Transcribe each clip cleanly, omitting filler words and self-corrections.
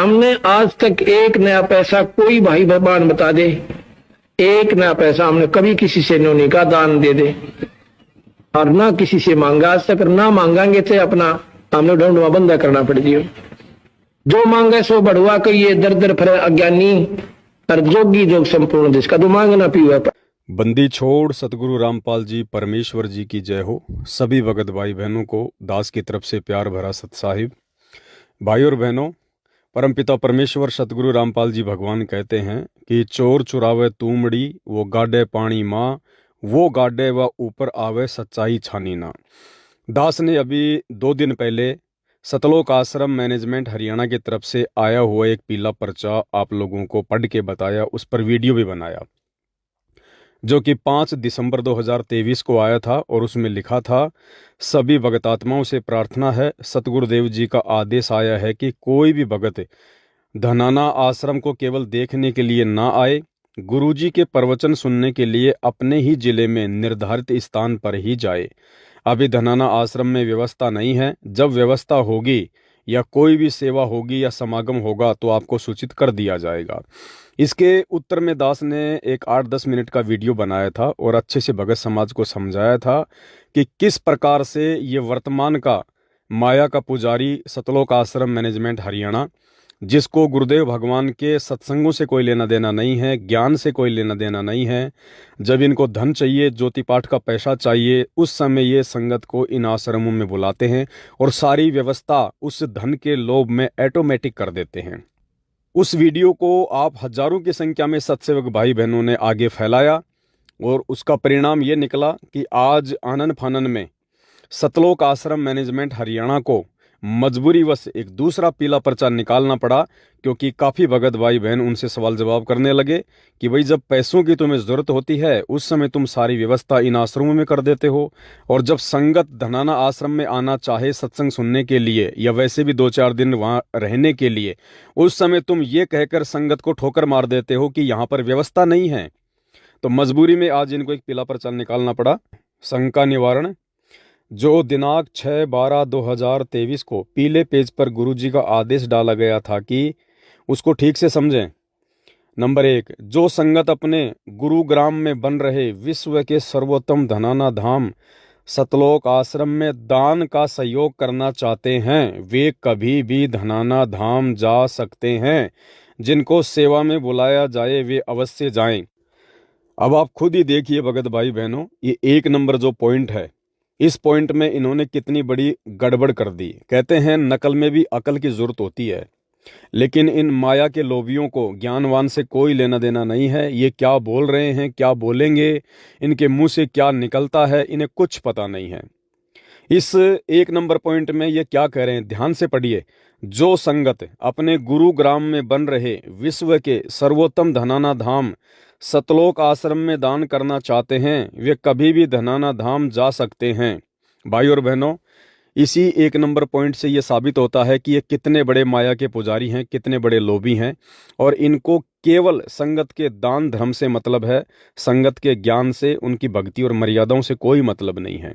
हमने आज तक एक नया पैसा, कोई भाई भगवान बता दे, एक नया पैसा हमने कभी किसी से नहीं कहा दान दे दे, और ना किसी से मांगा आज तक, ना मांगांगे थे अपना हमने ढूंढवा बंदा करना पड़ जियो। जो मांगे सो बढ़वा कहिए, दर दर फरे अज्ञानी और जोगी जोग संपूर्ण देश का, तो मांगना पीवा। बंदी छोड़ सतगुरु रामपाल जी परमेश्वर जी की जय हो। सभी भगत भाई बहनों को दास की तरफ से प्यार भरा सत साहिब। भाई और बहनों, परमपिता परमेश्वर सतगुरु रामपाल जी भगवान कहते हैं कि चोर चुरावे तूमड़ी, वो गाडे पानी माँ, वो गाडे व ऊपर आवे सच्चाई छानी ना। दास ने अभी 2 दिन पहले सतलोक आश्रम मैनेजमेंट हरियाणा की तरफ से आया हुआ एक पीला पर्चा आप लोगों को पढ़ के बताया, उस पर वीडियो भी बनाया, जो कि 5 दिसंबर 2023 को आया था। और उसमें लिखा था, सभी भगतात्माओं से प्रार्थना है, सतगुरुदेव जी का आदेश आया है कि कोई भी भगत धनाना आश्रम को केवल देखने के लिए ना आए, गुरुजी के प्रवचन सुनने के लिए अपने ही जिले में निर्धारित स्थान पर ही जाए। अभी धनाना आश्रम में व्यवस्था नहीं है। जब व्यवस्था होगी या कोई भी सेवा होगी या समागम होगा तो आपको सूचित कर दिया जाएगा। इसके उत्तर में दास ने एक 8-10 मिनट का वीडियो बनाया था और अच्छे से भगत समाज को समझाया था कि किस प्रकार से ये वर्तमान का माया का पुजारी सतलोक आश्रम मैनेजमेंट हरियाणा, जिसको गुरुदेव भगवान के सत्संगों से कोई लेना देना नहीं है, ज्ञान से कोई लेना देना नहीं है, जब इनको धन चाहिए, ज्योति पाठ का पैसा चाहिए, उस समय ये संगत को इन आश्रमों में बुलाते हैं और सारी व्यवस्था उस धन के लोभ में ऑटोमेटिक कर देते हैं। उस वीडियो को आप हजारों की संख्या में सत्सेवक भाई बहनों ने आगे फैलाया और उसका परिणाम ये निकला कि आज आनन फानन में सतलोक आश्रम मैनेजमेंट हरियाणा को मजबूरीवश एक दूसरा पीला पर्चा निकालना पड़ा, क्योंकि काफ़ी भगत भाई बहन उनसे सवाल जवाब करने लगे कि भाई जब पैसों की तुम्हें ज़रूरत होती है उस समय तुम सारी व्यवस्था इन आश्रमों में कर देते हो, और जब संगत धनाना आश्रम में आना चाहे सत्संग सुनने के लिए या वैसे भी 2-4 दिन वहाँ रहने के लिए, उस समय तुम ये कहकर संगत को ठोकर मार देते हो कि यहाँ पर व्यवस्था नहीं है। तो मजबूरी में आज इनको एक पीला पर्चा निकालना पड़ा। शंका निवारण, जो दिनांक 6/12/2023 को पीले पेज पर गुरुजी का आदेश डाला गया था कि उसको ठीक से समझें। नंबर 1, जो संगत अपने गुरुग्राम में बन रहे विश्व के सर्वोत्तम धनाना धाम सतलोक आश्रम में दान का सहयोग करना चाहते हैं, वे कभी भी धनाना धाम जा सकते हैं। जिनको सेवा में बुलाया जाए वे अवश्य जाएं। अब आप खुद ही देखिए भगत भाई बहनों, ये 1 नंबर जो पॉइंट है, इस पॉइंट में इन्होंने कितनी बड़ी गड़बड़ कर दी। कहते हैं नकल में भी अकल की जरूरत होती है, लेकिन इन माया के लोभियों को ज्ञानवान से कोई लेना देना नहीं है। ये क्या बोल रहे हैं, क्या बोलेंगे, इनके मुंह से क्या निकलता है, इन्हें कुछ पता नहीं है। इस 1 नंबर पॉइंट में ये क्या कह रहे हैं, ध्यान से पढ़िए। जो संगत अपने गुरुग्राम में बन रहे विश्व के सर्वोत्तम धनाना धाम सतलोक आश्रम में दान करना चाहते हैं, वे कभी भी धनाना धाम जा सकते हैं। भाई और बहनों, इसी 1 नंबर पॉइंट से ये साबित होता है कि ये कितने बड़े माया के पुजारी हैं, कितने बड़े लोभी हैं, और इनको केवल संगत के दान धर्म से मतलब है, संगत के ज्ञान से, उनकी भक्ति और मर्यादाओं से कोई मतलब नहीं है।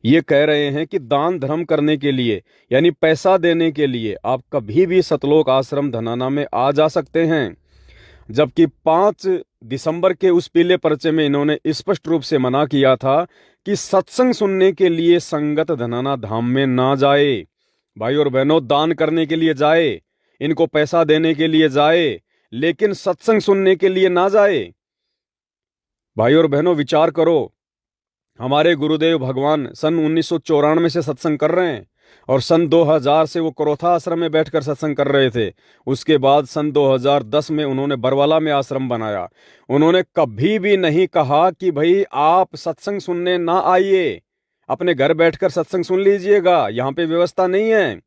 ये कह रहे हैं कि दान धर्म करने के लिए यानी पैसा देने के लिए आप कभी भी सतलोक आश्रम धनाना में आ जा सकते हैं, जबकि 5 दिसंबर के उस पीले पर्चे में इन्होंने स्पष्ट रूप से मना किया था कि सत्संग सुनने के लिए संगत धनाना धाम में ना जाए। भाई और बहनों, दान करने के लिए जाए, इनको पैसा देने के लिए जाए, लेकिन सत्संग सुनने के लिए ना जाए। भाई और बहनों, विचार करो, हमारे गुरुदेव भगवान सन 1994 से सत्संग कर रहे हैं और सन 2000 से वो करोथा आश्रम में बैठकर सत्संग कर रहे थे। उसके बाद सन 2010 में उन्होंने बरवाला में आश्रम बनाया। उन्होंने कभी भी नहीं कहा कि भाई आप सत्संग सुनने ना आइए, अपने घर बैठकर सत्संग सुन लीजिएगा, यहाँ पे व्यवस्था नहीं है।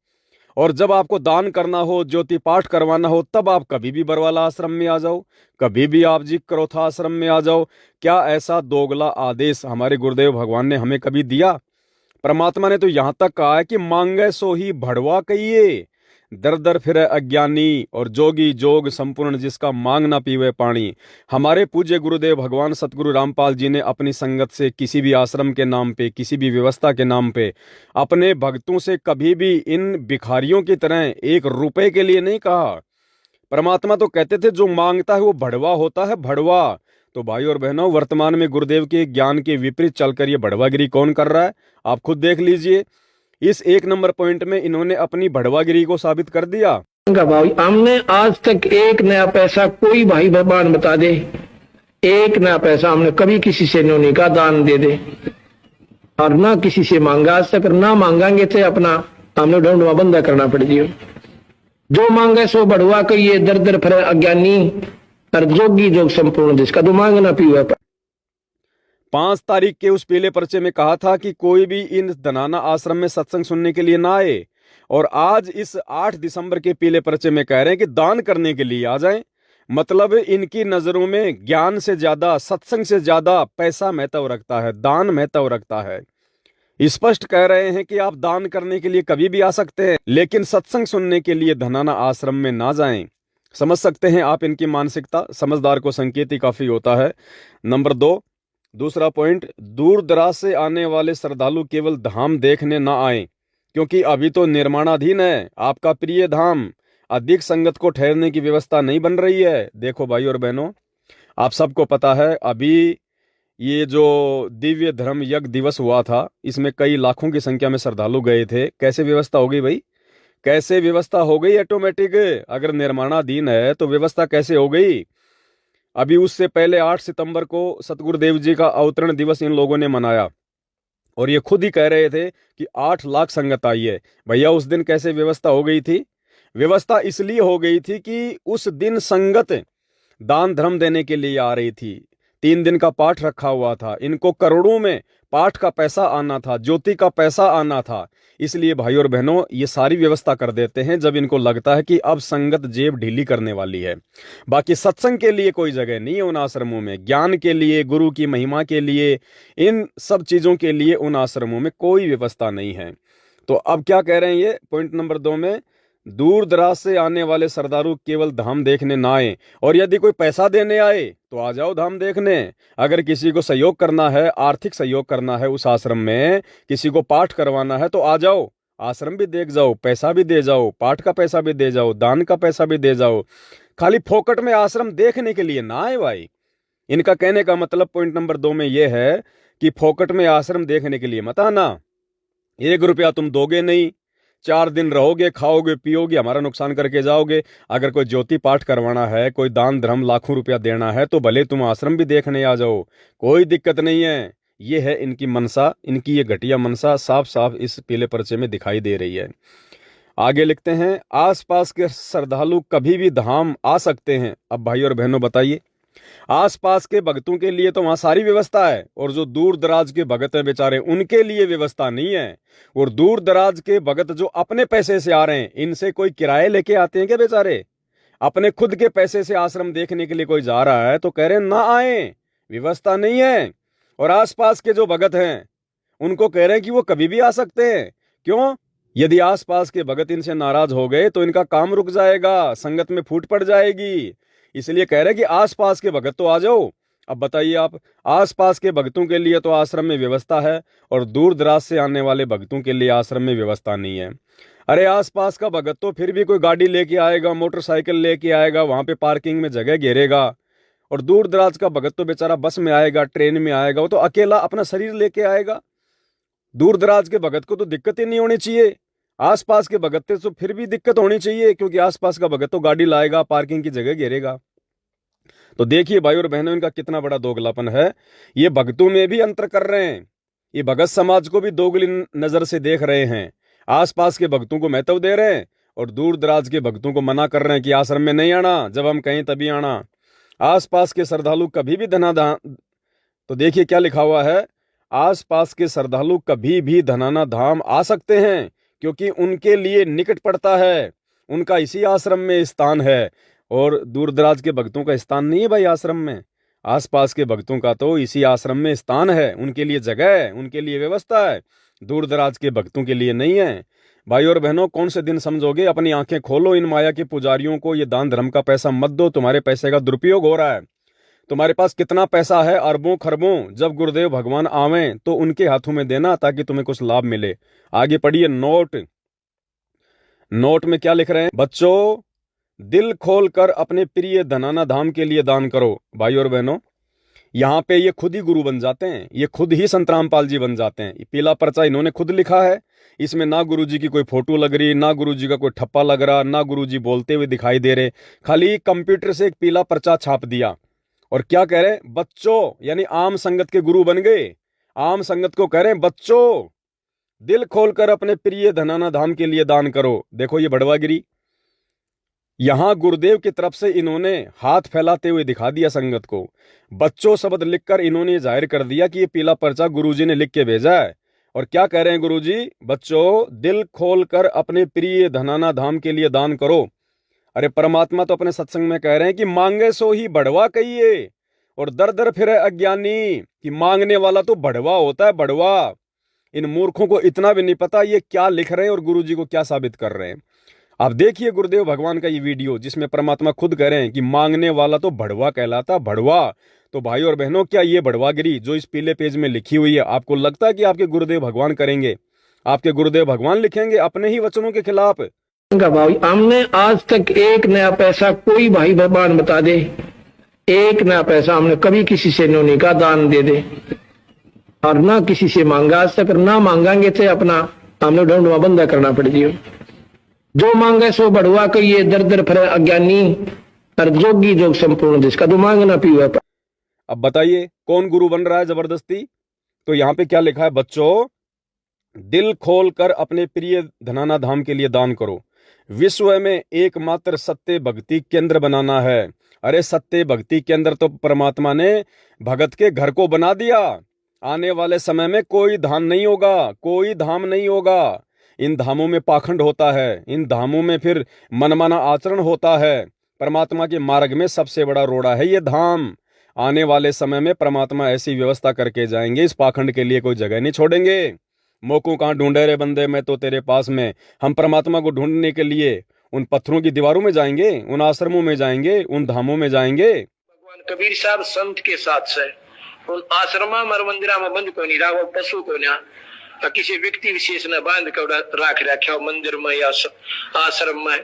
और जब आपको दान करना हो, ज्योति पाठ करवाना हो, तब आप कभी भी बरवाला आश्रम में आ जाओ, कभी भी आप जी करोथा आश्रम में आ जाओ। क्या ऐसा दोगला आदेश हमारे गुरुदेव भगवान ने हमें कभी दिया? परमात्मा ने तो यहां तक कहा है कि मांगे सो ही भड़वा कहिए, दर दर फिरे अज्ञानी, और जोगी जोग संपूर्ण जिसका मांग ना पीवे पानी। हमारे पूज्य गुरुदेव भगवान सतगुरु रामपाल जी ने अपनी संगत से किसी भी आश्रम के नाम पे, किसी भी व्यवस्था के नाम पे अपने भक्तों से कभी भी इन भिखारियों की तरह 1 रुपए के लिए नहीं कहा। परमात्मा तो कहते थे जो मांगता है वो भड़वा होता है, भड़वा। तो भाई और बहनों, वर्तमान में गुरुदेव के ज्ञान के विपरीत चलकर ये भड़वागिरी कौन कर रहा है, आप खुद देख लीजिए। इस 1 नंबर पॉइंट में इन्होंने अपनी भड़वागिरी को साबित कर दिया। भाई हमने आज तक 1 नया पैसा, कोई भाई भगवान बता दे, 1 नया पैसा हमने कभी किसी से नहीं कहा दान दे दे, और ना किसी से मांगा आज तक, ना मांगांगे तो अपना हमने ढूंढवा बंदा करना पड़ जियो। जो मांगे सो बढ़वा कहिए, दर दर फिरे अज्ञानी, और जोगी जोग संपूर्ण जिसका तो मांग ना पीवा। 5 तारीख के उस पीले पर्चे में कहा था कि कोई भी इन धनाना आश्रम में सत्संग सुनने के लिए ना आए, और आज इस 8 दिसंबर के पीले पर्चे में कह रहे हैं कि दान करने के लिए आ जाएं। मतलब इनकी नजरों में ज्ञान से ज्यादा, सत्संग से ज्यादा पैसा महत्व रखता है, दान महत्व रखता है। स्पष्ट कह रहे हैं कि आप दान करने के लिए कभी भी आ सकते हैं, लेकिन सत्संग सुनने के लिए धनाना आश्रम में ना जाएं। समझ सकते हैं आप इनकी मानसिकता। समझदार को संकेत ही काफी होता है। नंबर 2, दूसरा पॉइंट, दूर दराज से आने वाले श्रद्धालु केवल धाम देखने ना आए, क्योंकि अभी तो निर्माणाधीन है आपका प्रिय धाम। अधिक संगत को ठहरने की व्यवस्था नहीं बन रही है। देखो भाई और बहनों, आप सबको पता है अभी ये जो दिव्य धर्म यज्ञ दिवस हुआ था, इसमें कई लाखों की संख्या में श्रद्धालु गए थे। कैसे व्यवस्था हो गई भाई, कैसे व्यवस्था हो गई ऑटोमेटिक? अगर निर्माणाधीन है तो व्यवस्था कैसे हो गई? अभी उससे पहले 8 सितंबर को सतगुरुदेव जी का अवतरण दिवस इन लोगों ने मनाया, और ये खुद ही कह रहे थे कि 8 लाख संगत आई है। भैया उस दिन कैसे व्यवस्था हो गई थी? व्यवस्था इसलिए हो गई थी कि उस दिन संगत दान धर्म देने के लिए आ रही थी। 3 दिन का पाठ रखा हुआ था, इनको करोड़ों में पाठ का पैसा आना था, ज्योति का पैसा आना था। इसलिए भाई और बहनों, ये सारी व्यवस्था कर देते हैं जब इनको लगता है कि अब संगत जेब ढीली करने वाली है। बाकी सत्संग के लिए कोई जगह नहीं है उन आश्रमों में, ज्ञान के लिए, गुरु की महिमा के लिए, इन सब चीजों के लिए उन आश्रमों में कोई व्यवस्था नहीं है। तो अब क्या कह रहे हैं ये पॉइंट नंबर 2 में, दूर दराज से आने वाले श्रद्धालु केवल धाम देखने ना आए, और यदि कोई पैसा देने आए तो आ जाओ धाम देखने। अगर किसी को सहयोग करना है, आर्थिक सहयोग करना है उस आश्रम में, किसी को पाठ करवाना है तो आ जाओ, आश्रम भी देख जाओ, पैसा भी दे जाओ, पाठ का पैसा भी दे जाओ, दान का पैसा भी दे जाओ। खाली फोकट में आश्रम देखने के लिए ना आए भाई। इनका कहने का मतलब पॉइंट नंबर 2 में यह है कि फोकट में आश्रम देखने के लिए मत आना। 1 रुपया तुम दोगे नहीं, 4 दिन रहोगे, खाओगे पियोगे, हमारा नुकसान करके जाओगे। अगर कोई ज्योति पाठ करवाना है, कोई दान धर्म लाखों रुपया देना है, तो भले तुम आश्रम भी देखने आ जाओ, कोई दिक्कत नहीं है। ये है इनकी मनसा, इनकी ये घटिया मनसा साफ साफ इस पीले पर्चे में दिखाई दे रही है। आगे लिखते हैं, आसपास के श्रद्धालु कभी भी धाम आ सकते हैं। अब भाई और बहनों बताइए, आसपास के भक्तों के लिए तो वहां सारी व्यवस्था है, और जो दूर दराज के भगत हैं बेचारे, उनके लिए व्यवस्था नहीं है। और दूर दराज के भगत जो अपने पैसे से आ रहे हैं, इनसे कोई किराए लेके आते हैं क्या बेचारे? अपने खुद के पैसे से आश्रम देखने के लिए कोई जा रहा है तो कह रहे हैं ना आए, व्यवस्था नहीं है। और आसपास के जो भगत हैं उनको कह रहे हैं कि वो कभी भी आ सकते हैं। क्यों? यदि आसपास के भगत इनसे नाराज हो गए तो इनका काम रुक जाएगा, संगत में फूट पड़ जाएगी। इसलिए कह रहे हैं कि आसपास के भगत तो आ जाओ। अब बताइए आप, आसपास के भक्तों के लिए तो आश्रम में व्यवस्था है, और दूर दराज से आने वाले भक्तों के लिए आश्रम में व्यवस्था नहीं है। अरे आसपास का भगत तो फिर भी कोई गाड़ी लेके आएगा, मोटरसाइकिल लेके आएगा, वहां पे पार्किंग में जगह घेरेगा। और दूर दराज का भगत तो बेचारा बस में आएगा, ट्रेन में आएगा, वो तो अकेला अपना शरीर लेके आएगा। दूर दराज के भगत को तो दिक्कत ही नहीं होनी चाहिए। आसपास के भगत तो फिर भी दिक्कत होनी चाहिए, क्योंकि आसपास का भगत तो गाड़ी लाएगा, पार्किंग की जगह घेरेगा। तो देखिए भाई और बहनों, इनका कितना बड़ा दोगलापन है। ये भक्तों में भी अंतर कर रहे हैं, ये भगत समाज को भी दोगली नजर से देख रहे हैं। आसपास के भक्तों को महत्व दे रहे हैं, और दूर दराज के भक्तों को मना कर रहे हैं कि आश्रम में नहीं आना, जब हम कहें तभी आना। आसपास के श्रद्धालु कभी भी धनाधाम, तो देखिए क्या लिखा हुआ है, आसपास के श्रद्धालु कभी भी धनाना धाम आ सकते हैं, क्योंकि उनके लिए निकट पड़ता है, उनका इसी आश्रम में स्थान है। और दूर दराज के भक्तों का स्थान नहीं है भाई आश्रम में, आसपास के भक्तों का तो इसी आश्रम में स्थान है, उनके लिए जगह है, उनके लिए व्यवस्था है, दूर दराज के भक्तों के लिए नहीं है। भाई और बहनों, कौन से दिन समझोगे? अपनी आंखें खोलो, इन माया के पुजारियों को ये दान धर्म का पैसा मत दो, तुम्हारे पैसे का दुरुपयोग हो रहा है। तुम्हारे पास कितना पैसा है, अरबों खरबों, जब गुरुदेव भगवान आवें तो उनके हाथों में देना ताकि तुम्हें कुछ लाभ मिले। आगे पढ़िए। नोट, नोट में क्या लिख रहे हैं? बच्चों, दिल खोल कर अपने प्रिय धनाना धाम के लिए दान करो। भाई और बहनों, यहाँ पे ये खुद ही गुरु बन जाते हैं, ये खुद ही संत रामपाल जी बन जाते हैं। ये पीला पर्चा इन्होंने खुद लिखा है, इसमें ना गुरु जी की कोई फोटो लग रही, ना गुरु जी का कोई ठप्पा लग रहा, ना गुरु जी बोलते हुए दिखाई दे रहे, खाली कंप्यूटर से एक पीला पर्चा छाप दिया। और क्या कह रहे हैं? बच्चों, यानी आम संगत के गुरु बन गए। आम संगत को कह रहे हैं बच्चों, दिल खोलकर अपने प्रिय धनाना धाम के लिए दान करो। देखो ये बड़वागिरी, यहां गुरुदेव की तरफ से इन्होंने हाथ फैलाते हुए दिखा दिया संगत को। बच्चों शब्द लिखकर इन्होंने जाहिर कर दिया कि ये पीला पर्चा गुरुजी ने लिख के भेजा है। और क्या कह रहे हैं गुरुजी? बच्चों, दिल खोलकर अपने प्रिय धनाना धाम के लिए दान करो। अरे परमात्मा तो अपने सत्संग में कह रहे हैं कि मांगे सो ही बढ़वा कहिए, और दर दर फिरे अज्ञानी, कि मांगने वाला तो बढ़वा होता है, बढ़वा। इन मूर्खों को इतना भी नहीं पता ये क्या लिख रहे हैं और गुरुजी को क्या साबित कर रहे हैं। आप देखिए गुरुदेव भगवान का ये वीडियो, जिसमें परमात्मा खुद कह रहे हैं कि मांगने वाला तो बढ़वा कहलाता, बढ़वा। तो भाई और बहनों, क्या ये बढ़वागिरी जो इस पीले पेज में लिखी हुई है, आपको लगता है कि आपके गुरुदेव भगवान करेंगे? आपके गुरुदेव भगवान लिखेंगे अपने ही वचनों के खिलाफ? भाई, हमने आज तक एक नया पैसा, कोई भाई भगवान बता दे, एक नया पैसा हमने कभी किसी से नहीं कहा दान दे दे, और ना किसी से मांगा आज तक, ना मांगांगे तो अपना हमने ढूंढवा बंदा करना पड़ जियो। जो मांगे सो बढ़वा कहिए, दर दर फिरे अज्ञानी, और जोगी जोग संपूर्ण जिसका तो मांगना पीवा। अब बताइए कौन गुरु बन रहा है जबरदस्ती? तो यहाँ पे क्या लिखा है? बच्चों, दिल खोल कर अपने प्रिय धनाना धाम के लिए दान करो। विश्व में एकमात्र सत्य भक्ति केंद्र बनाना है। अरे सत्य भक्ति केंद्र तो परमात्मा ने भगत के घर को बना दिया। आने वाले समय में कोई धाम नहीं होगा, कोई धाम नहीं होगा। इन धामों में पाखंड होता है, इन धामों में फिर मनमाना आचरण होता है। परमात्मा के मार्ग में सबसे बड़ा रोड़ा है ये धाम। आने वाले समय में परमात्मा ऐसी व्यवस्था करके जाएंगे, इस पाखंड के लिए कोई जगह नहीं छोड़ेंगे। मोको कहाँ ढूंढे रे बंदे, मैं तो तेरे पास में। हम परमात्मा को ढूंढने के लिए उन पत्थरों की दीवारों में जाएंगे, उन आश्रमों में जाएंगे, उन धामों में जाएंगे। भगवान कबीर साहब संत के साथ से उन आश्रमा मर मंदिरा में बंद को नहीं रहा, पशु को ना किसी व्यक्ति विशेष ने बांध कर राख रखा मंदिर में या आश्रम में,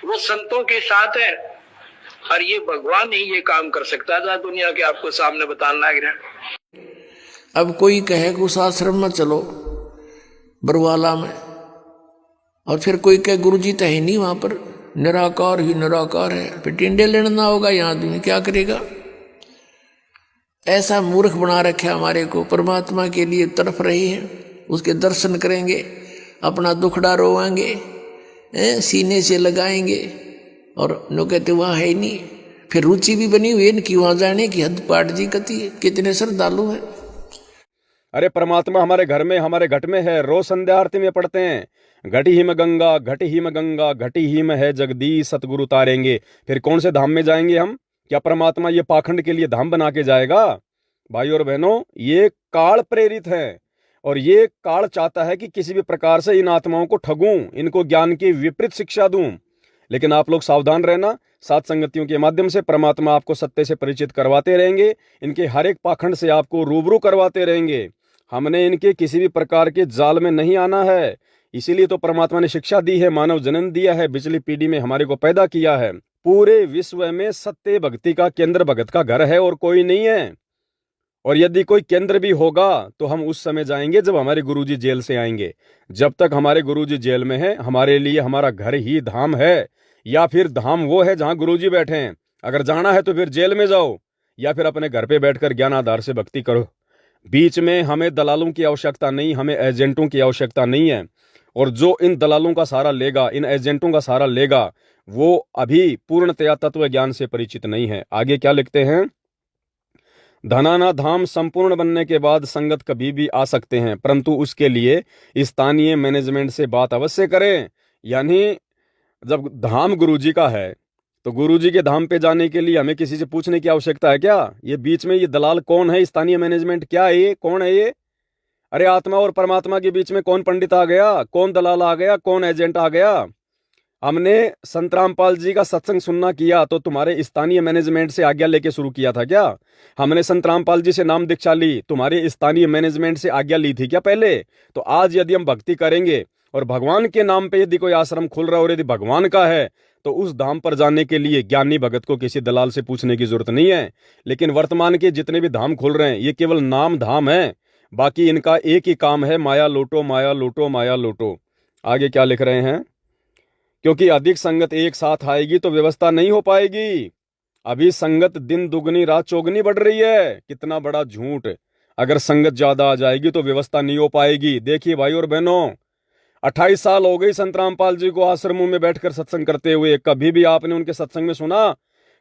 वो संतों के साथ है। और ये भगवान ही ये काम कर सकता था, दुनिया के आपको सामने बताना लग रहा। अब कोई कहे कि उस आश्रम में चलो बरवाला में, और फिर कोई कहे गुरुजी तो है नहीं वहां पर, निराकार ही निराकार है, फिर टिंडे लेना होगा, यहाँ आदमी क्या करेगा? ऐसा मूर्ख बना रखे हमारे को। परमात्मा के लिए तड़प रहे हैं, उसके दर्शन करेंगे, अपना दुखड़ा रोवाएंगे, सीने से लगाएंगे, और नो कहते वहाँ है ही नहीं। फिर रुचि भी बनी हुई है इनकी वहाँ जाने की, हद पाट जी कती है, कितने श्रद्धालु है। अरे परमात्मा हमारे घर में, हमारे घट में है। रोज संध्या आरती में पढ़ते हैं, घटी ही में गंगा, घटी ही में गंगा, घटी ही में है जगदीश सतगुरु तारेंगे। फिर कौन से धाम में जाएंगे हम? क्या परमात्मा ये पाखंड के लिए धाम बना के जाएगा? भाई और बहनों, ये काल प्रेरित है, और ये काल चाहता है कि किसी भी प्रकार से इन आत्माओं को ठगूं, इनको ज्ञान की विपरीत शिक्षा दूं। लेकिन आप लोग सावधान रहना, सात संगतियों के माध्यम से परमात्मा आपको सत्य से परिचित करवाते रहेंगे, इनके हर एक पाखंड से आपको रूबरू करवाते रहेंगे। हमने इनके किसी भी प्रकार के जाल में नहीं आना है। इसीलिए तो परमात्मा ने शिक्षा दी है, मानव जन्म दिया है, पिछली पीढ़ी में हमारे को पैदा किया है। पूरे विश्व में सत्य भक्ति का केंद्र भगत का घर है और कोई नहीं है। और यदि कोई केंद्र भी होगा तो हम उस समय जाएंगे जब हमारे गुरुजी जेल से आएंगे। जब तक हमारे गुरुजी जेल में है, हमारे लिए हमारा घर ही धाम है, या फिर धाम वो है जहां गुरुजी बैठे हैं। अगर जाना है तो फिर जेल में जाओ, या फिर अपने घर पे बैठकर ज्ञान आधार से भक्ति करो। बीच में हमें दलालों की आवश्यकता नहीं, हमें एजेंटों की आवश्यकता नहीं है। और जो इन दलालों का सहारा लेगा, इन एजेंटों का सहारा लेगा, वो अभी पूर्णतया तत्व ज्ञान से परिचित नहीं है। आगे क्या लिखते हैं? धनाना धाम संपूर्ण बनने के बाद संगत कभी भी आ सकते हैं, परंतु उसके लिए स्थानीय मैनेजमेंट से बात अवश्य करें। यानी जब धाम गुरुजी का है तो गुरुजी के धाम पे जाने के लिए हमें किसी से पूछने की आवश्यकता है क्या? ये बीच में ये दलाल कौन है? स्थानीय मैनेजमेंट क्या है? ये कौन है? ये अरे आत्मा और परमात्मा के बीच में कौन पंडित आ गया, कौन दलाल आ गया, कौन एजेंट आ गया? हमने संत रामपाल जी का सत्संग सुनना किया तो तुम्हारे स्थानीय मैनेजमेंट से आज्ञा लेके शुरू किया था क्या? हमने संत रामपाल जी से नाम दीक्षा ली, तुम्हारे स्थानीय मैनेजमेंट से आज्ञा ली थी क्या पहले? तो आज यदि हम भक्ति करेंगे और भगवान के नाम पे यदि कोई आश्रम खुल रहा है और यदि भगवान का है, तो उस धाम पर जाने के लिए ज्ञानी भगत को किसी दलाल से पूछने की जरूरत नहीं है। लेकिन वर्तमान के जितने भी धाम खुल रहे हैं ये केवल नाम धाम है, बाकी इनका एक ही काम है, माया लूटो माया लूटो माया लूटो। आगे क्या लिख रहे हैं? क्योंकि अधिक संगत एक साथ आएगी तो व्यवस्था नहीं हो पाएगी। अभी संगत दिन दुगनी रात चौगनी बढ़ रही है। कितना बड़ा झूठ! अगर संगत ज्यादा आ जाएगी तो व्यवस्था नहीं हो पाएगी। देखिए भाई और बहनों, 28 साल हो गई संत रामपाल जी को आश्रमों में बैठकर सत्संग करते हुए। कभी भी आपने उनके सत्संग में सुना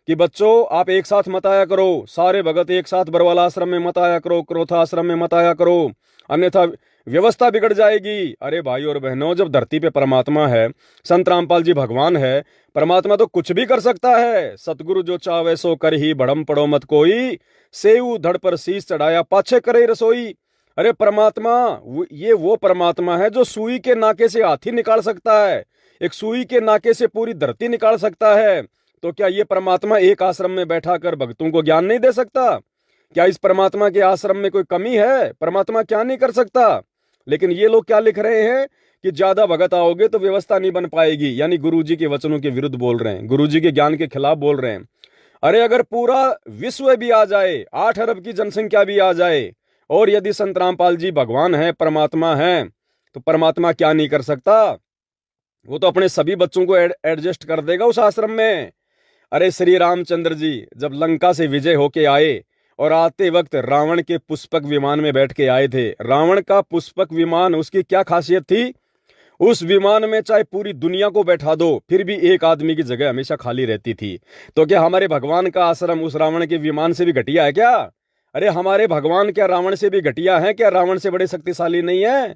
कि बच्चों आप एक साथ मत आया करो, सारे भगत एक साथ बरवाला आश्रम में मत आया करो, क्रोथा आश्रम में मत आया करो, अन्यथा व्यवस्था बिगड़ जाएगी? अरे भाई और बहनों, जब धरती पे परमात्मा है, संत रामपाल जी भगवान है, परमात्मा तो कुछ भी कर सकता है। सतगुरु जो चावे सो कर ही, भड़म पड़ो मत कोई, सेऊ धड़ पर शीश चढ़ाया पाछे करे रसोई। अरे परमात्मा ये वो परमात्मा है जो सुई के नाके से हाथी निकाल सकता है, एक सुई के नाके से पूरी धरती निकाल सकता है। तो क्या ये परमात्मा एक आश्रम में बैठा कर भक्तों को ज्ञान नहीं दे सकता? क्या इस परमात्मा के आश्रम में कोई कमी है? परमात्मा क्या नहीं कर सकता? लेकिन ये लोग क्या लिख रहे हैं कि ज्यादा भगत आओगे तो व्यवस्था नहीं बन पाएगी, यानी गुरुजी के वचनों के विरुद्ध बोल रहे हैं, गुरुजी के ज्ञान के खिलाफ बोल रहे हैं। अरे अगर पूरा विश्व भी आ जाए, 8 अरब की जनसंख्या भी आ जाए, और यदि संत रामपाल जी भगवान है, परमात्मा है, तो परमात्मा क्या नहीं कर सकता? वो तो अपने सभी बच्चों को एडजस्ट कर देगा उस आश्रम में। अरे श्री रामचंद्र जी जब लंका से विजय होके आए और आते वक्त रावण के पुष्पक विमान में बैठ के आए थे। रावण का पुष्पक विमान, उसकी क्या खासियत थी? उस विमान में चाहे पूरी दुनिया को बैठा दो फिर भी एक आदमी की जगह हमेशा खाली रहती थी। तो क्या हमारे भगवान का आश्रम उस रावण के विमान से भी घटिया है क्या? अरे हमारे भगवान क्या रावण से भी घटिया है क्या? रावण से बड़े शक्तिशाली नहीं है?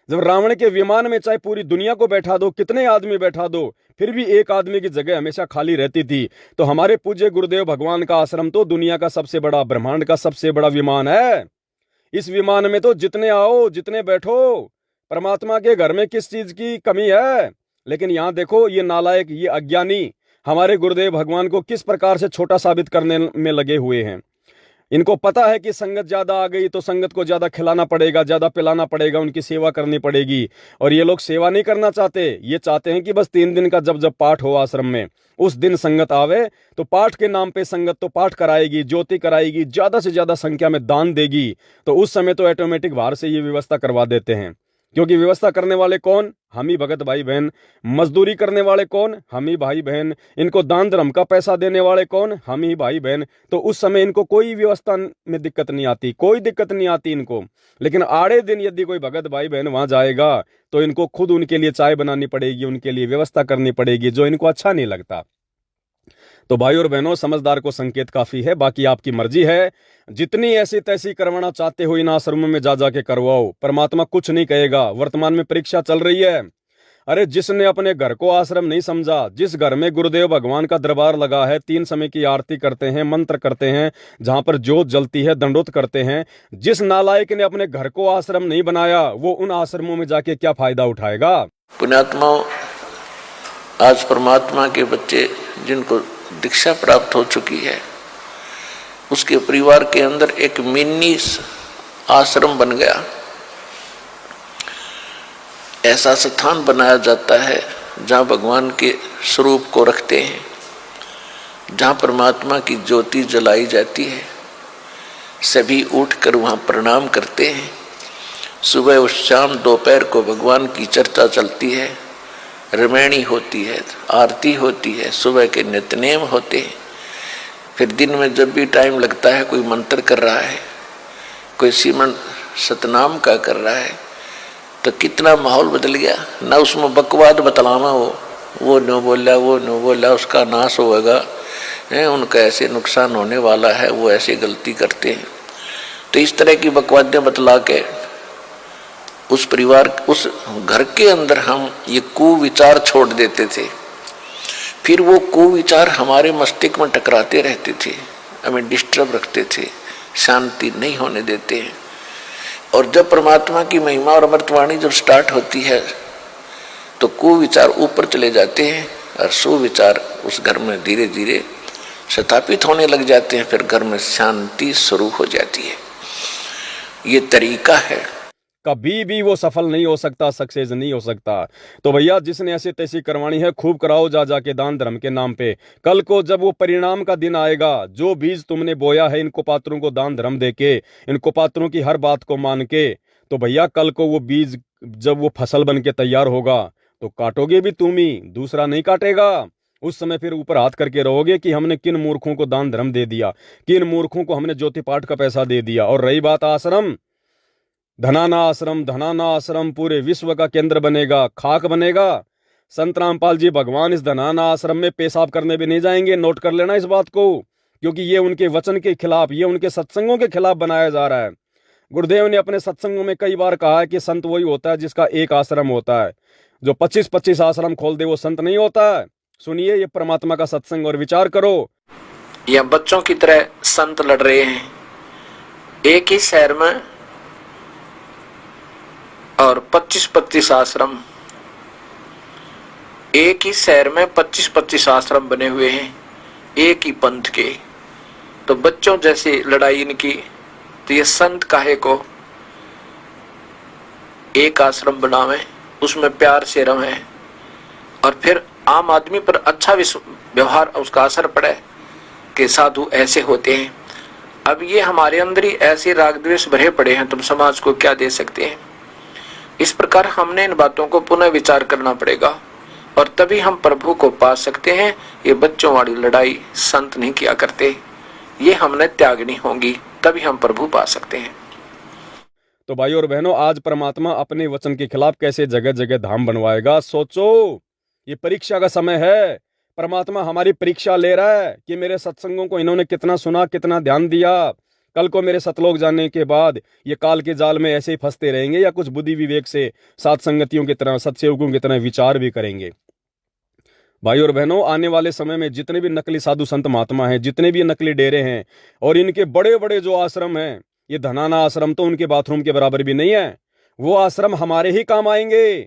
जब रावण के विमान में चाहे पूरी दुनिया को बैठा दो, कितने आदमी बैठा दो, फिर भी एक आदमी की जगह हमेशा खाली रहती थी। तो हमारे पूज्य गुरुदेव भगवान का आश्रम तो दुनिया का सबसे बड़ा, ब्रह्मांड का सबसे बड़ा विमान है। इस विमान में तो जितने आओ जितने बैठो, परमात्मा के घर में किस चीज की कमी है? लेकिन यहां देखो ये नालायक, ये अज्ञानी हमारे गुरुदेव भगवान को किस प्रकार से छोटा साबित करने में लगे हुए हैं। इनको पता है कि संगत ज्यादा आ गई तो संगत को ज्यादा खिलाना पड़ेगा, ज्यादा पिलाना पड़ेगा, उनकी सेवा करनी पड़ेगी। और ये लोग सेवा नहीं करना चाहते, ये चाहते हैं कि बस 3 दिन का जब जब पाठ हो आश्रम में उस दिन संगत आवे, तो पाठ के नाम पे संगत तो पाठ कराएगी, ज्योति कराएगी, ज्यादा से ज्यादा संख्या में दान देगी। तो उस समय तो ऑटोमेटिक बाहर से ये व्यवस्था करवा देते हैं, क्योंकि व्यवस्था करने वाले कौन? हम ही भगत भाई बहन। मजदूरी करने वाले कौन? हम ही भाई बहन। इनको दान धर्म का पैसा देने वाले कौन? हम ही भाई बहन। तो उस समय इनको कोई व्यवस्था में दिक्कत नहीं आती, कोई दिक्कत नहीं आती इनको। लेकिन आड़े दिन यदि कोई भगत भाई बहन वहां जाएगा तो इनको खुद उनके लिए चाय बनानी पड़ेगी, उनके लिए व्यवस्था करनी पड़ेगी, जो इनको अच्छा नहीं लगता। तो भाई और बहनों, समझदार को संकेत काफी है, बाकी आपकी मर्जी है। जितनी ऐसी तैसी करवाना चाहते हो इन आश्रमों में जा जाके करवाओ, परमात्मा कुछ नहीं कहेगा। वर्तमान में परीक्षा चल रही है। अरे जिसने अपने घर को आश्रम नहीं समझा, जिस घर में गुरुदेव भगवान का दरबार लगा है, 3 समय की आरती करते हैं, मंत्र करते हैं, जहां पर ज्योत जलती है, दंडोत करते हैं, जिस नालायक ने अपने घर को आश्रम नहीं बनाया, वो उन आश्रमों में जाके क्या फायदा उठाएगा? पुण्यात्माओं, आज परमात्मा के बच्चे जिनको दीक्षा प्राप्त हो चुकी है, उसके परिवार के अंदर एक मिनी आश्रम बन गया। ऐसा स्थान बनाया जाता है जहाँ भगवान के स्वरूप को रखते हैं, जहाँ परमात्मा की ज्योति जलाई जाती है। सभी उठकर वहाँ प्रणाम करते हैं। सुबह और शाम दोपहर को भगवान की चर्चा चलती है, रमैणी होती है, आरती होती है, सुबह के नित्यनेम होते हैं। फिर दिन में जब भी टाइम लगता है, कोई मंत्र कर रहा है, कोई सिमरन सतनाम का कर रहा है, तो कितना माहौल बदल गया। ना उसमें बकवाद बतलावा हो, वो न बोला, वो न बोला, उसका नाश होगा, उनका ऐसे नुकसान होने वाला है, वो ऐसे गलती करते हैं। तो इस तरह की बकवादें बतला के उस परिवार, उस घर के अंदर हम ये कुविचार छोड़ देते थे। फिर वो कुविचार हमारे मस्तिष्क में टकराते रहते थे, हमें डिस्टर्ब रखते थे, शांति नहीं होने देते हैं। और जब परमात्मा की महिमा और अमृतवाणी जब स्टार्ट होती है तो कुविचार ऊपर चले जाते हैं और सुविचार उस घर में धीरे धीरे स्थापित होने लग जाते हैं। फिर घर में शांति शुरू हो जाती है। ये तरीका है। कभी भी वो सफल नहीं हो सकता, सक्सेस नहीं हो सकता। तो भैया जिसने ऐसी तैसी करवानी है खूब कराओ जा जाके दान धर्म के नाम पे। कल को जब वो परिणाम का दिन आएगा, जो बीज तुमने बोया है इनको पात्रों को दान धर्म देके, इनको पात्रों की हर बात को मान के, तो भैया कल को वो बीज जब वो फसल बन के तैयार होगा तो काटोगे भी तुम ही, दूसरा नहीं काटेगा। उस समय फिर ऊपर हाथ करके रहोगे कि हमने किन मूर्खों को दान धर्म दे दिया, किन मूर्खों को हमने ज्योति पाठ का पैसा दे दिया। और रही बात आश्रम, धनाना आश्रम पूरे विश्व का केंद्र बनेगा, खाक बनेगा। संत रामपाल जी भगवान इस धनाना आश्रम में पेशाब करने भी नहीं जाएंगे, नोट कर लेना इस बात को, क्योंकि ये उनके वचन के खिलाफ, ये उनके सत्संगों के खिलाफ बनाया जा रहा है। गुरुदेव ने अपने सत्संगों में कई बार कहा है कि संत वही होता है जिसका एक आश्रम होता है, जो 25-25 आश्रम खोल दे वो संत नहीं होता है। सुनिए ये परमात्मा का सत्संग और विचार करो। या बच्चों की तरह संत लड़ रहे हैं एक ही शहर में, और 25-25 आश्रम, एक ही शहर में 25-25 आश्रम बने हुए हैं एक ही पंथ के। तो बच्चों जैसी लड़ाई इनकी, तो ये संत काहे को एक आश्रम बनावे, उसमें प्यार से रहे और फिर आम आदमी पर अच्छा व्यवहार उसका असर पड़े कि साधु ऐसे होते हैं। अब ये हमारे अंदर ही ऐसे राग द्वेष भरे पड़े हैं, तुम समाज को क्या दे सकते हैं। इस प्रकार हमने इन बातों को पुनः विचार करना पड़ेगा और तभी हम प्रभु को पा सकते हैं। ये बच्चों वाली लड़ाई संत नहीं किया करते, ये हमने त्यागनी होगी, तभी हम प्रभु पा सकते हैं। तो भाई और बहनों, आज परमात्मा अपने वचन के खिलाफ कैसे जगह जगह धाम बनवाएगा, सोचो। ये परीक्षा का समय है, परमात्मा हमारी परीक्षा ले रहा है कि मेरे सत्संगों को इन्होंने कितना सुना, कितना ध्यान दिया। कल को मेरे सतलोक जाने के बाद ये काल के जाल में ऐसे ही फंसते रहेंगे या कुछ बुद्धि विवेक से सात संगतियों की तरह, सत्सेवकों की तरह विचार भी करेंगे। भाई और बहनों, आने वाले समय में जितने भी नकली साधु संत महात्मा हैं, जितने भी नकली डेरे हैं और इनके बड़े बड़े जो आश्रम हैं, ये धनाना आश्रम तो उनके बाथरूम के बराबर भी नहीं है। वो आश्रम हमारे ही काम आएंगे,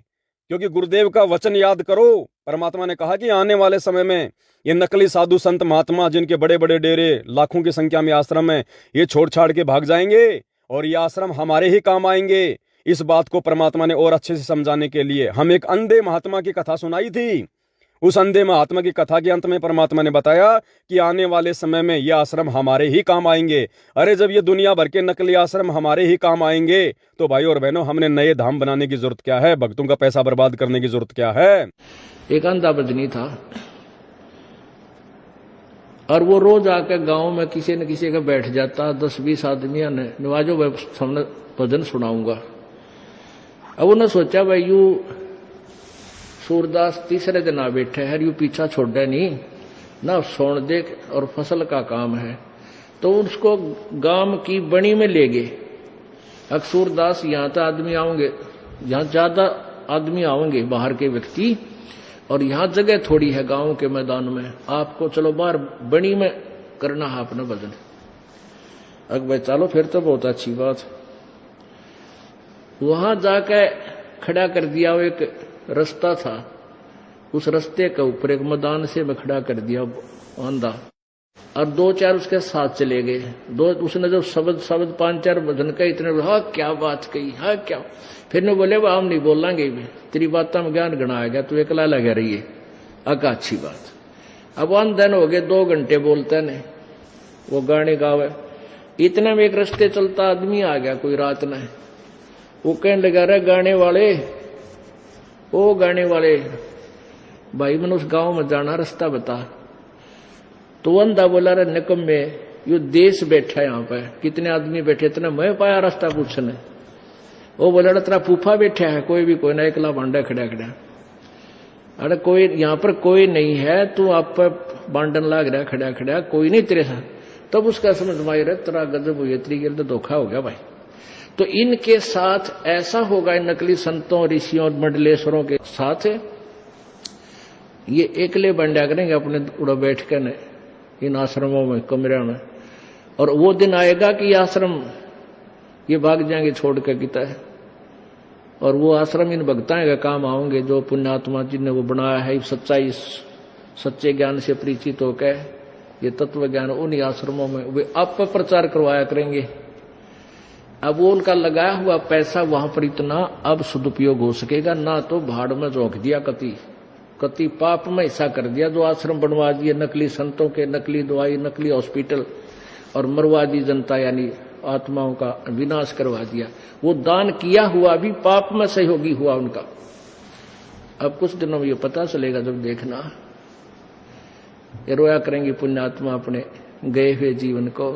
क्योंकि गुरुदेव का वचन याद करो। परमात्मा ने कहा कि आने वाले समय में ये नकली साधु संत महात्मा जिनके बड़े बड़े डेरे, लाखों की संख्या में आश्रम है, ये छोड़ छाड़ के भाग जाएंगे और ये आश्रम हमारे ही काम आएंगे। इस बात को परमात्मा ने और अच्छे से समझाने के लिए हम एक अंधे महात्मा की कथा सुनाई थी। उस अंधे महात्मा की कथा के अंत में परमात्मा ने बताया कि आने वाले समय में ये आश्रम हमारे ही काम आएंगे। अरे जब ये दुनिया भर के नकली आश्रम हमारे ही काम आएंगे तो भाई और बहनों, हमने नए धाम बनाने की जरूरत क्या है, भक्तों का पैसा बर्बाद करने की जरूरत क्या है। एक अंधा बजनी था और वो रोज आकर गांव में किसी न किसी का बैठ जाता, 10-20 आदमियों ने नवाजो मैं सामने भजन सुनाऊंगा। अब उन्होंने सोचा भाई यू सूरदास तीसरे दिन आ बैठे है, यू पीछा छोड़े नहीं ना, सोन देख और फसल का काम है। तो उसको गांव की बनी में ले गए। अब सूरदास यहाँ तो आदमी आओगे, यहाँ ज्यादा आदमी आओगे बाहर के व्यक्ति, और यहाँ जगह थोड़ी है गांव के मैदान में, आपको चलो बाहर बनी में करना है अपना भजन। अब भाई चलो फिर तो बहुत अच्छी बात। वहां जाके खड़ा कर दिया, वो एक रास्ता था, उस रास्ते के ऊपर एक मैदान से में खड़ा कर दिया आंधा, और 2-4 उसके साथ चले गए। उसने जो शब्द 5-4 भजन का इतने, हाँ क्या बात कही, हाँ क्या। फिर ने बोले वह हम नहीं बोलेंगे, तेरी बातों में ज्ञान गणा आ गया, तू एकला लगा रही है। अका अच्छी बात। अब दिन हो गए, 2 घंटे बोलते ने, वो गाने गावे। इतने में एक रास्ते चलता आदमी आ गया कोई रात ने, वो कहने लगा रहे गाने वाले, ओ गाने वाले भाई मैंने उस गांव में जाना, रास्ता बता। तो अंधा बोला रे निकम्मे, यो देश बैठा है यहाँ पे, कितने आदमी बैठे, इतने मैं पाया रास्ता पूछने। वो बोला तेरा फूफा बैठा है, कोई भी कोई ना, एकला बांडा खड़ा खड़ा। अरे कोई यहाँ पर कोई नहीं है, तू आप पर बांडन लाग रहा खड़ा खड़ा, कोई नहीं तेरे साथ। तब उसका समझ में रहा तेरा गजब हुई, तेरी गिर तो धोखा हो गया भाई। तो इनके साथ ऐसा होगा, इन नकली संतों, ऋषियों और मंडलेश्वरों के साथ ये एकले बंडा करेंगे अपने उड़ा बैठ कर इन आश्रमों में, कमरे में। और वो दिन आएगा कि आश्रम ये भाग जाएंगे छोड़ कर किता है। और वो आश्रम इन भक्ताएं का काम आओगे जो पुण्यात्मा जिनने वो बनाया है, सच्चाई सच्चे ज्ञान से परिचित होकर ये तत्व ज्ञान उन्हीं आश्रमों में वे आप प्रचार करवाया करेंगे। अब वो उनका लगाया हुआ पैसा वहां पर इतना अब सदुपयोग हो सकेगा ना, तो भाड़ में झोंक दिया, कति पाप में हिस्सा कर दिया, जो आश्रम बनवा दिए नकली संतों के, नकली दवाई, नकली हॉस्पिटल, और मरवा दी जनता यानी आत्माओं का विनाश करवा दिया। वो दान किया हुआ भी पाप में सहयोगी हुआ उनका। अब कुछ दिनों में ये पता चलेगा, जब देखना ये रोया करेंगे पुण्यात्मा अपने गए हुए जीवन को।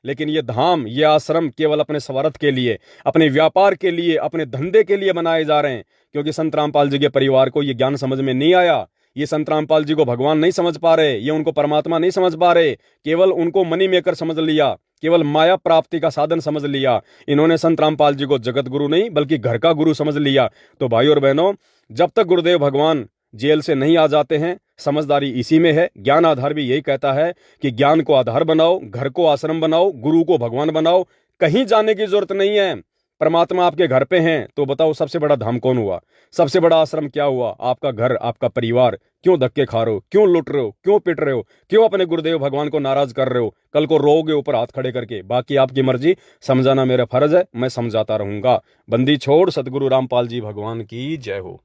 लेकिन ये धाम, ये आश्रम केवल अपने स्वार्थ के लिए, अपने व्यापार के लिए, अपने धंधे के लिए बनाए जा रहे हैं, क्योंकि संत रामपाल जी के परिवार को ये ज्ञान समझ में नहीं आया। ये संत रामपाल जी को भगवान नहीं समझ पा रहे, ये उनको परमात्मा नहीं समझ पा रहे, केवल उनको मनी मेकर समझ लिया, केवल माया प्राप्ति का साधन समझ लिया। इन्होंने संत रामपाल जी को जगत गुरु नहीं बल्कि घर का गुरु समझ लिया। तो भाई और बहनों, जब तक गुरुदेव भगवान जेल से नहीं आ जाते हैं, समझदारी इसी में है। ज्ञान आधार भी यही कहता है कि ज्ञान को आधार बनाओ, घर को आश्रम बनाओ, गुरु को भगवान बनाओ। कहीं जाने की जरूरत नहीं है, परमात्मा आपके घर पे हैं। तो बताओ सबसे बड़ा धाम कौन हुआ, सबसे बड़ा आश्रम क्या हुआ? आपका घर, आपका परिवार। क्यों धक्के खा रहे हो, क्यों लुट रहे हो, क्यों पिट रहे हो, क्यों अपने गुरुदेव भगवान को नाराज कर रहे हो? कल को रोओगे ऊपर हाथ खड़े करके। बाकी आपकी मर्जी, समझाना मेरा फर्ज है, मैं समझाता रहूंगा। बंदी छोड़ सतगुरु रामपाल जी भगवान की जय हो।